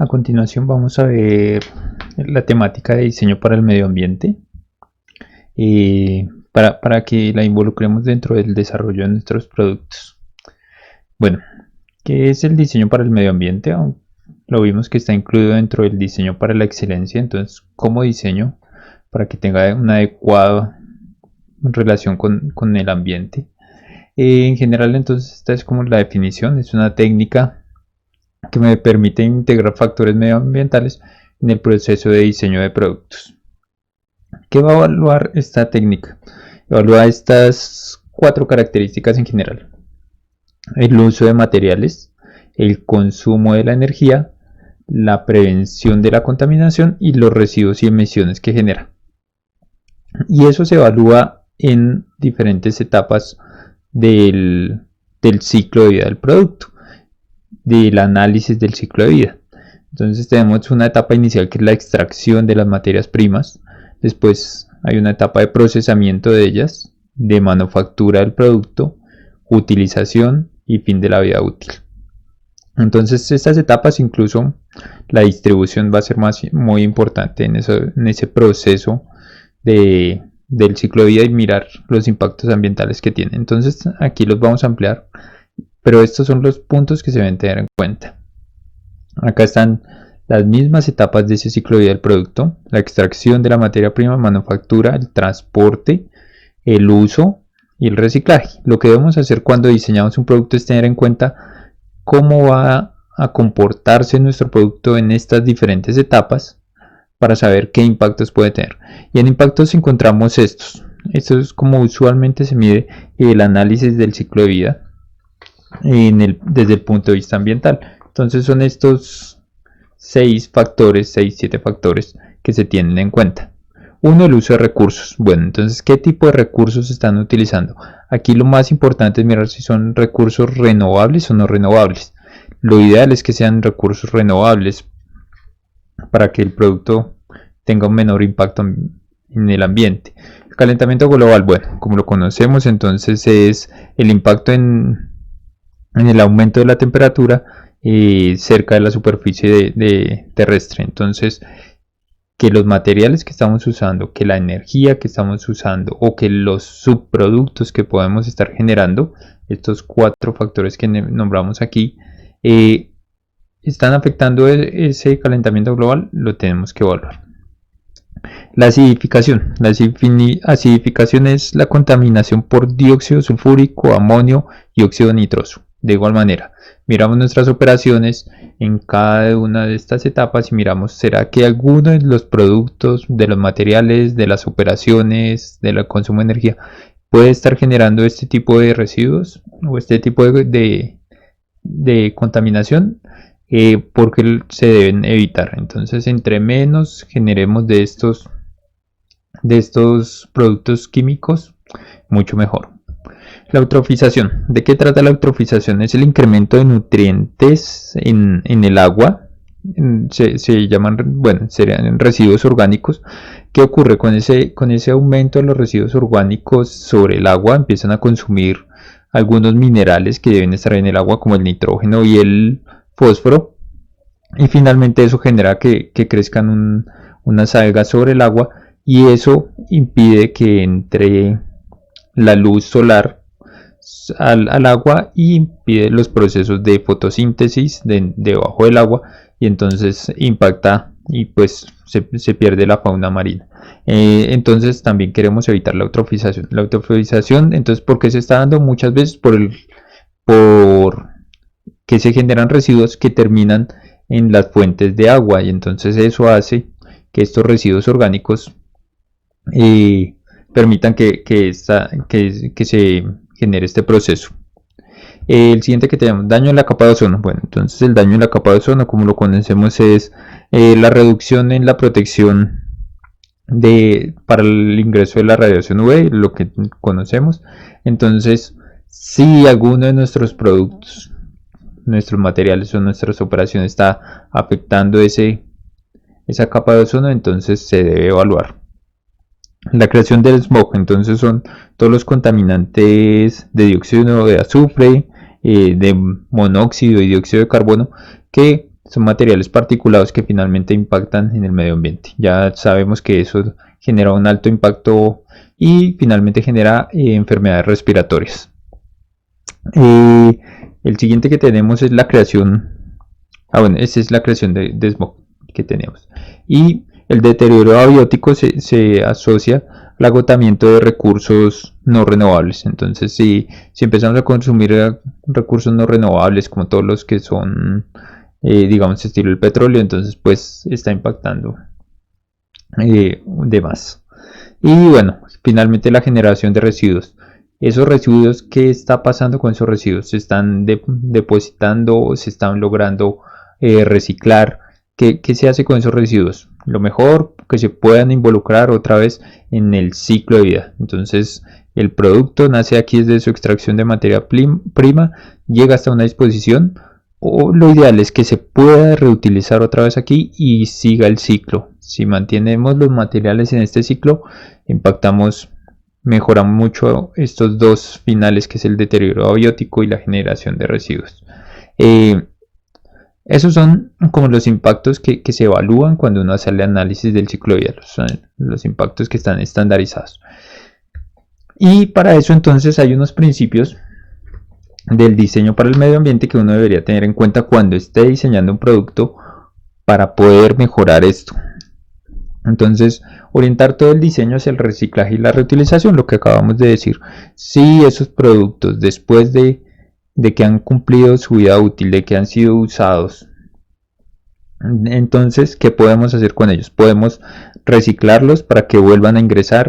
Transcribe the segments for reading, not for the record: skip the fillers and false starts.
A continuación vamos a ver la temática de diseño para el medio ambiente para que la involucremos dentro del desarrollo de nuestros productos. Bueno, ¿qué es el diseño para el medio ambiente? Lo vimos que está incluido dentro del diseño para la excelencia. Entonces, ¿cómo diseño para que tenga una adecuada relación con el ambiente? En general, entonces, esta es como la definición. Es una técnica que me permite integrar factores medioambientales en el proceso de diseño de productos. ¿Qué va a evaluar esta técnica? Evalúa estas 4 características en general: el uso de materiales, el consumo de la energía, la prevención de la contaminación y los residuos y emisiones que genera. Y eso se evalúa en diferentes etapas del ciclo de vida del producto, del análisis del ciclo de vida. Entonces tenemos una etapa inicial que es la extracción de las materias primas. Después hay una etapa de procesamiento de ellas, de manufactura del producto, utilización y fin de la vida útil. Entonces estas etapas, incluso la distribución, va a ser muy importante en ese proceso del ciclo de vida y mirar los impactos ambientales que tiene. Entonces aquí los vamos a ampliar, pero estos son los puntos que se deben tener en cuenta. Acá están las mismas etapas de ese ciclo de vida del producto: la extracción de la materia prima, manufactura, el transporte, el uso y el reciclaje. Lo que debemos hacer cuando diseñamos un producto es tener en cuenta cómo va a comportarse nuestro producto en estas diferentes etapas para saber qué impactos puede tener. Y en impactos encontramos estos. Esto es como usualmente se mide el análisis del ciclo de vida desde el punto de vista ambiental. Entonces son estos 7 factores que se tienen en cuenta. Uno, el uso de recursos. Bueno, entonces, ¿qué tipo de recursos se están utilizando? Aquí lo más importante es mirar si son recursos renovables o no renovables. Lo ideal es que sean recursos renovables para que el producto tenga un menor impacto en el ambiente. El calentamiento global, bueno, como lo conocemos, entonces es el impacto en el aumento de la temperatura cerca de la superficie terrestre. Entonces, que los materiales que estamos usando, que la energía que estamos usando o que los subproductos que podemos estar generando, estos 4 factores que nombramos aquí, están afectando ese calentamiento global, lo tenemos que evaluar. La acidificación. La acidificación es la contaminación por dióxido sulfúrico, amonio y óxido nitroso. De igual manera, miramos nuestras operaciones en cada una de estas etapas y miramos, ¿será que alguno de los productos, de los materiales, de las operaciones, del consumo de energía puede estar generando este tipo de residuos o este tipo de contaminación? Porque se deben evitar. Entonces, entre menos generemos de estos productos químicos, mucho mejor. La eutrofización. ¿De qué trata la eutrofización? Es el incremento de nutrientes en el agua. Se llaman, bueno, serían residuos orgánicos. ¿Qué ocurre con ese aumento de los residuos orgánicos sobre el agua? Empiezan a consumir algunos minerales que deben estar en el agua, como el nitrógeno y el fósforo, y finalmente eso genera que crezcan unas algas sobre el agua, y eso impide que entre la luz solar al agua y impide los procesos de fotosíntesis debajo del agua, y entonces impacta y pues se pierde la fauna marina. Entonces también queremos evitar la eutrofización. La eutrofización, entonces, ¿por qué se está dando? Muchas veces por que se generan residuos que terminan en las fuentes de agua, y entonces eso hace que estos residuos orgánicos permitan que se genere este proceso. El siguiente que tenemos, daño en la capa de ozono. Bueno, entonces el daño en la capa de ozono, como lo conocemos, es la reducción en la protección para el ingreso de la radiación UV, lo que conocemos. Entonces, si alguno de nuestros productos, nuestros materiales o nuestras operaciones está afectando esa capa de ozono, entonces se debe evaluar. La creación del smog, entonces son todos los contaminantes de dióxido de azufre, de monóxido y dióxido de carbono que son materiales particulados que finalmente impactan en el medio ambiente. Ya sabemos que eso genera un alto impacto y finalmente genera enfermedades respiratorias. El siguiente que tenemos es la creación, esa es la creación de smog que tenemos. Y el deterioro abiótico se asocia al agotamiento de recursos no renovables. Entonces, si empezamos a consumir recursos no renovables, como todos los que son, digamos, estilo el petróleo, entonces pues está impactando de más. Y bueno, finalmente la generación de residuos. Esos residuos, ¿qué está pasando con esos residuos? ¿Se están depositando? ¿Se están logrando reciclar? ¿Qué se hace con esos residuos? Lo mejor, que se puedan involucrar otra vez en el ciclo de vida. Entonces, el producto nace aquí desde su extracción de materia prima, llega hasta una disposición, o lo ideal es que se pueda reutilizar otra vez aquí y siga el ciclo. Si mantenemos los materiales en este ciclo, mejoramos mucho estos dos finales, que es el deterioro abiótico y la generación de residuos. Esos son como los impactos que se evalúan cuando uno hace el análisis del ciclo de vida, los impactos que están estandarizados. Y para eso entonces hay unos principios del diseño para el medio ambiente que uno debería tener en cuenta cuando esté diseñando un producto para poder mejorar esto. Entonces, orientar todo el diseño hacia el reciclaje y la reutilización, lo que acabamos de decir. Si esos productos, después de que han cumplido su vida útil, de que han sido usados, entonces, ¿qué podemos hacer con ellos? Podemos reciclarlos para que vuelvan a ingresar,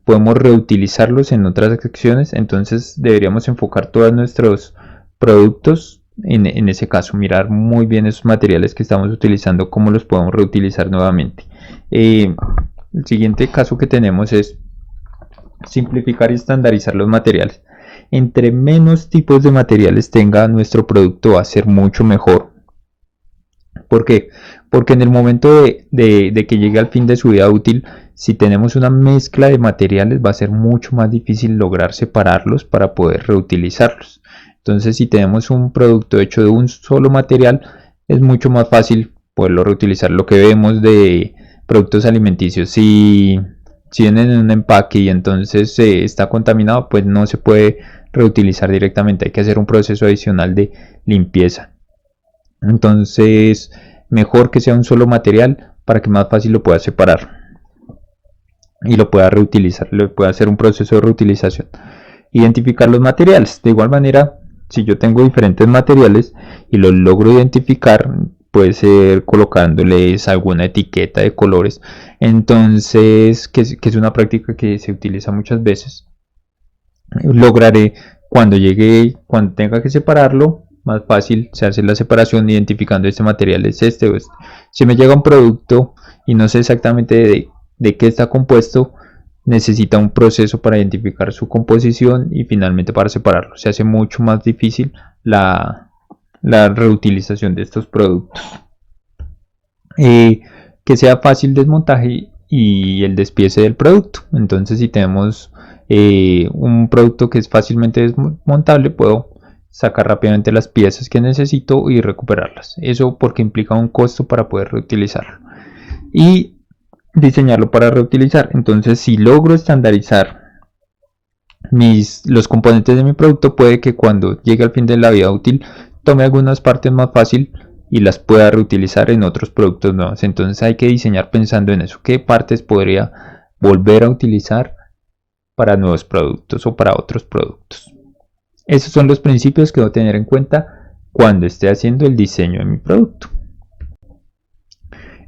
podemos reutilizarlos en otras acciones. Entonces deberíamos enfocar todos nuestros productos en ese caso, mirar muy bien esos materiales que estamos utilizando, cómo los podemos reutilizar nuevamente. El siguiente caso que tenemos es simplificar y estandarizar los materiales. Entre menos tipos de materiales tenga nuestro producto, va a ser mucho mejor. ¿Por qué? Porque en el momento de que llegue al fin de su vida útil, si tenemos una mezcla de materiales, va a ser mucho más difícil lograr separarlos para poder reutilizarlos. Entonces, si tenemos un producto hecho de un solo material, es mucho más fácil poderlo reutilizar. Lo que vemos de productos alimenticios, si vienen en un empaque y entonces está contaminado, pues no se puede reutilizar directamente. Hay que hacer un proceso adicional de limpieza. Entonces, mejor que sea un solo material para que más fácil lo pueda separar y lo pueda reutilizar, le pueda hacer un proceso de reutilización. Identificar los materiales. De igual manera, si yo tengo diferentes materiales y los logro identificar, puede ser colocándoles alguna etiqueta de colores. Entonces, que es una práctica que se utiliza muchas veces, lograré cuando tenga que separarlo, más fácil se hace la separación identificando este material es este o este. Si me llega un producto y no sé exactamente de qué está compuesto, necesita un proceso para identificar su composición y finalmente para separarlo. Se hace mucho más difícil la reutilización de estos productos. Que sea fácil desmontaje y el despiece del producto. Entonces, si tenemos un producto que es fácilmente desmontable, puedo sacar rápidamente las piezas que necesito y recuperarlas. Eso porque implica un costo para poder reutilizarlo y diseñarlo para reutilizar. Entonces, si logro estandarizar los componentes de mi producto, puede que cuando llegue al fin de la vida útil tome algunas partes más fácil y las pueda reutilizar en otros productos nuevos. Entonces hay que diseñar pensando en eso, qué partes podría volver a utilizar para nuevos productos o para otros productos. Esos son los principios que debo tener en cuenta cuando esté haciendo el diseño de mi producto.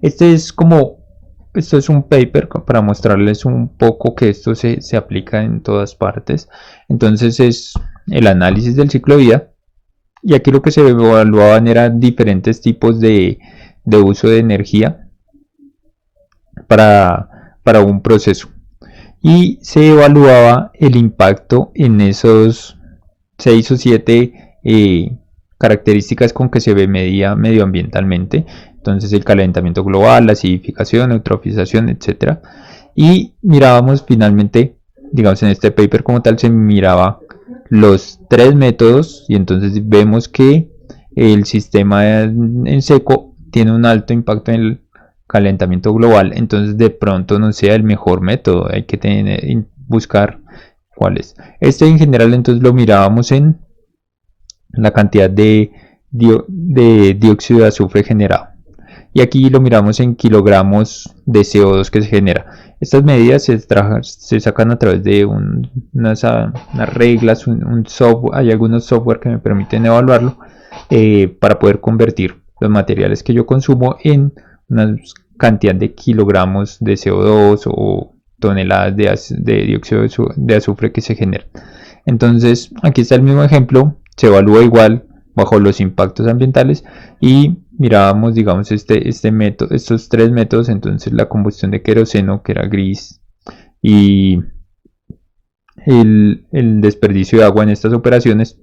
Esto es un paper para mostrarles un poco que esto se aplica en todas partes. Entonces es el análisis del ciclo de vida. Y aquí lo que se evaluaban eran diferentes tipos de uso de energía para un proceso. Y se evaluaba el impacto en esos 6 o 7 características con que se medía medioambientalmente. Entonces el calentamiento global, la acidificación, eutrofización, etc. Y mirábamos finalmente, digamos en este paper como tal, se miraba los 3 métodos y entonces vemos que el sistema en seco tiene un alto impacto en el calentamiento global, entonces de pronto no sea el mejor método, hay que buscar cuál es. Este en general entonces lo mirábamos en la cantidad de dióxido de azufre generado. Y aquí lo miramos en kilogramos de CO2 que se genera. Estas medidas se sacan a través de unas reglas, un software, hay algunos software que me permiten evaluarlo para poder convertir los materiales que yo consumo en una cantidad de kilogramos de CO2 o toneladas de dióxido de azufre que se genera. Entonces aquí está el mismo ejemplo, se evalúa igual bajo los impactos ambientales y mirábamos, digamos, estos tres métodos. Entonces la combustión de queroseno, que era gris, y el desperdicio de agua en estas operaciones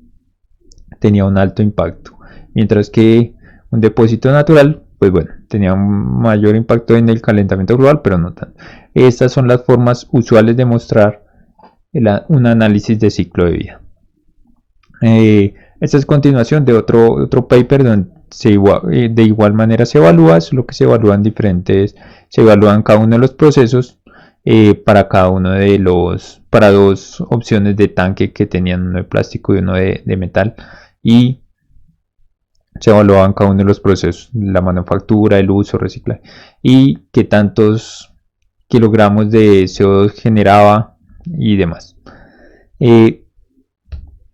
tenía un alto impacto, mientras que un depósito natural, pues bueno, tenía un mayor impacto en el calentamiento global, pero no tanto. Estas son las formas usuales de mostrar un análisis de ciclo de vida. Esta es continuación de otro paper donde de igual manera se evalúa, es lo que se evalúan se evalúan cada uno de los procesos para cada uno para dos opciones de tanque que tenían, uno de plástico y uno de metal, y se evaluaban cada uno de los procesos, la manufactura, el uso, reciclaje, y qué tantos kilogramos de CO2 generaba y demás.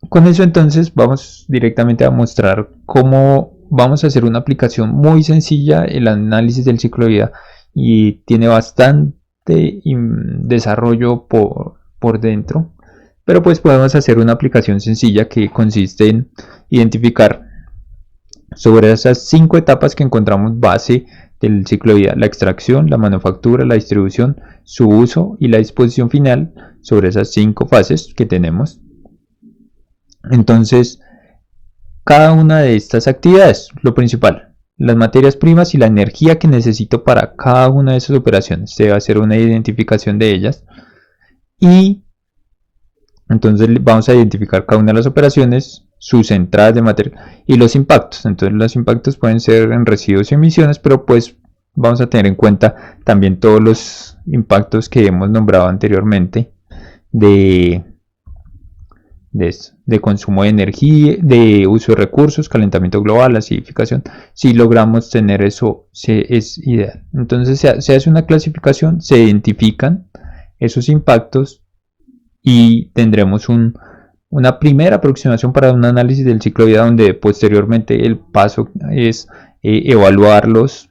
Con eso entonces vamos directamente a mostrar cómo vamos a hacer una aplicación muy sencilla, el análisis del ciclo de vida, y tiene bastante desarrollo por dentro, pero pues podemos hacer una aplicación sencilla que consiste en identificar sobre esas 5 etapas que encontramos base del ciclo de vida: la extracción, la manufactura, la distribución, su uso y la disposición final. Sobre esas 5 fases que tenemos, entonces cada una de estas actividades, lo principal, las materias primas y la energía que necesito para cada una de esas operaciones, se va a hacer una identificación de ellas, y entonces vamos a identificar cada una de las operaciones, sus entradas de materia y los impactos. Entonces los impactos pueden ser en residuos y emisiones, pero pues vamos a tener en cuenta también todos los impactos que hemos nombrado anteriormente de consumo de energía, de uso de recursos, calentamiento global, acidificación. Si logramos tener eso, es ideal. Entonces se hace una clasificación, se identifican esos impactos y tendremos una primera aproximación para un análisis del ciclo de vida, donde posteriormente el paso es evaluarlos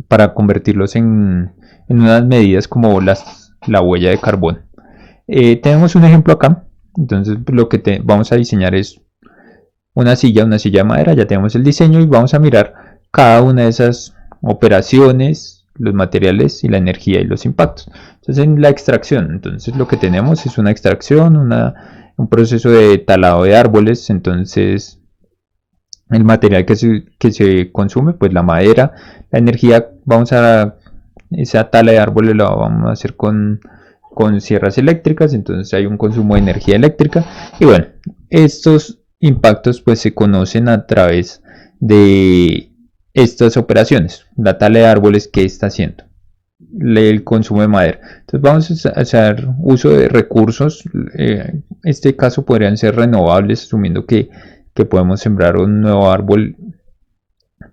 para convertirlos en unas medidas como la huella de carbono. Tenemos un ejemplo acá. Entonces lo que vamos a diseñar es una silla de madera. Ya tenemos el diseño y vamos a mirar cada una de esas operaciones, los materiales y la energía y los impactos. Entonces en la extracción, entonces lo que tenemos es una extracción, un proceso de talado de árboles. Entonces el material que se consume, pues la madera, la energía, esa tala de árboles la vamos a hacer con sierras eléctricas. Entonces hay un consumo de energía eléctrica, y bueno, estos impactos pues se conocen a través de estas operaciones. La tala de árboles, ¿qué está haciendo? El consumo de madera. Entonces vamos a hacer uso de recursos. Este caso podrían ser renovables, asumiendo que podemos sembrar un nuevo árbol,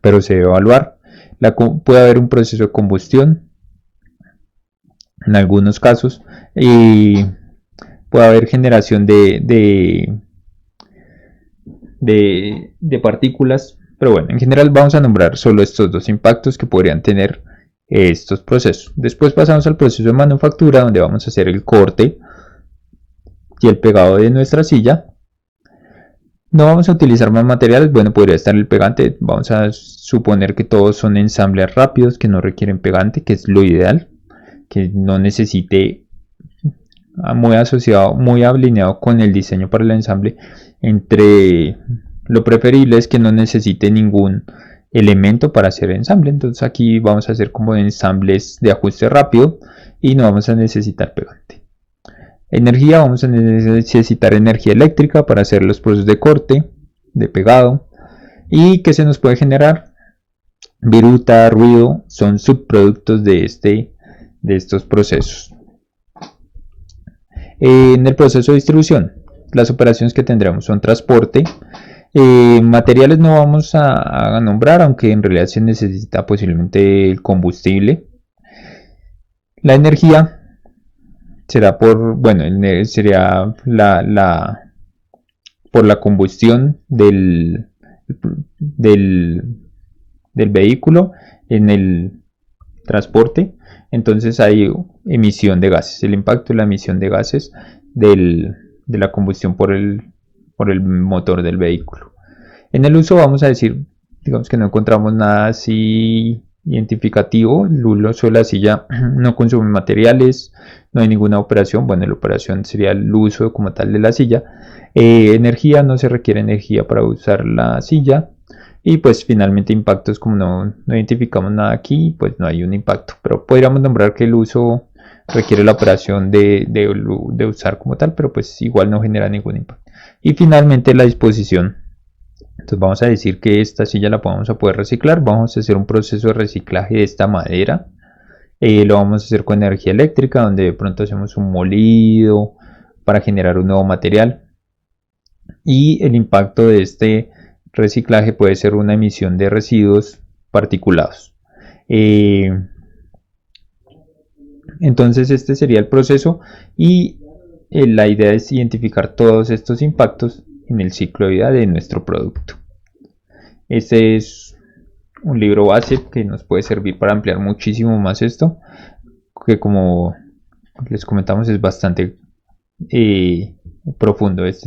pero se debe evaluar. Puede haber un proceso de combustión en algunos casos, y puede haber generación de partículas, pero bueno, en general vamos a nombrar solo estos dos impactos que podrían tener estos procesos. Después pasamos al proceso de manufactura, donde vamos a hacer el corte y el pegado de nuestra silla. No vamos a utilizar más materiales. Bueno, podría estar el pegante. Vamos a suponer que todos son ensambles rápidos que no requieren pegante, que es lo ideal, que no necesite, muy asociado, muy alineado con el diseño para el ensamble. Lo preferible es que no necesite ningún elemento para hacer ensamble. Entonces aquí vamos a hacer como ensambles de ajuste rápido y no vamos a necesitar pegante. Energía, vamos a necesitar energía eléctrica para hacer los procesos de corte, de pegado. y que se nos puede generar viruta, ruido, son subproductos de estos procesos. En el proceso de distribución, las operaciones que tendremos son transporte. Materiales no vamos a nombrar, aunque en realidad se necesita posiblemente el combustible. La energía será sería por la combustión del vehículo en el transporte. Entonces hay emisión de gases, el impacto de la emisión de gases de la combustión por el motor del vehículo. En el uso vamos a decir, digamos que no encontramos nada así identificativo. El uso de la silla no consume materiales, no hay ninguna operación. Bueno, la operación sería el uso como tal de la silla. Energía, no se requiere energía para usar la silla. Y pues finalmente impactos, como no identificamos nada aquí, pues no hay un impacto. Pero podríamos nombrar que el uso requiere la operación de usar como tal, pero pues igual no genera ningún impacto. Y finalmente la disposición. Entonces vamos a decir que esta silla la vamos a poder reciclar. Vamos a hacer un proceso de reciclaje de esta madera. Lo vamos a hacer con energía eléctrica, donde de pronto hacemos un molido para generar un nuevo material. Y el impacto de este reciclaje puede ser una emisión de residuos particulados. Entonces este sería el proceso y la idea es identificar todos estos impactos en el ciclo de vida de nuestro producto. Este es un libro base que nos puede servir para ampliar muchísimo más esto, que como les comentamos es bastante profundo.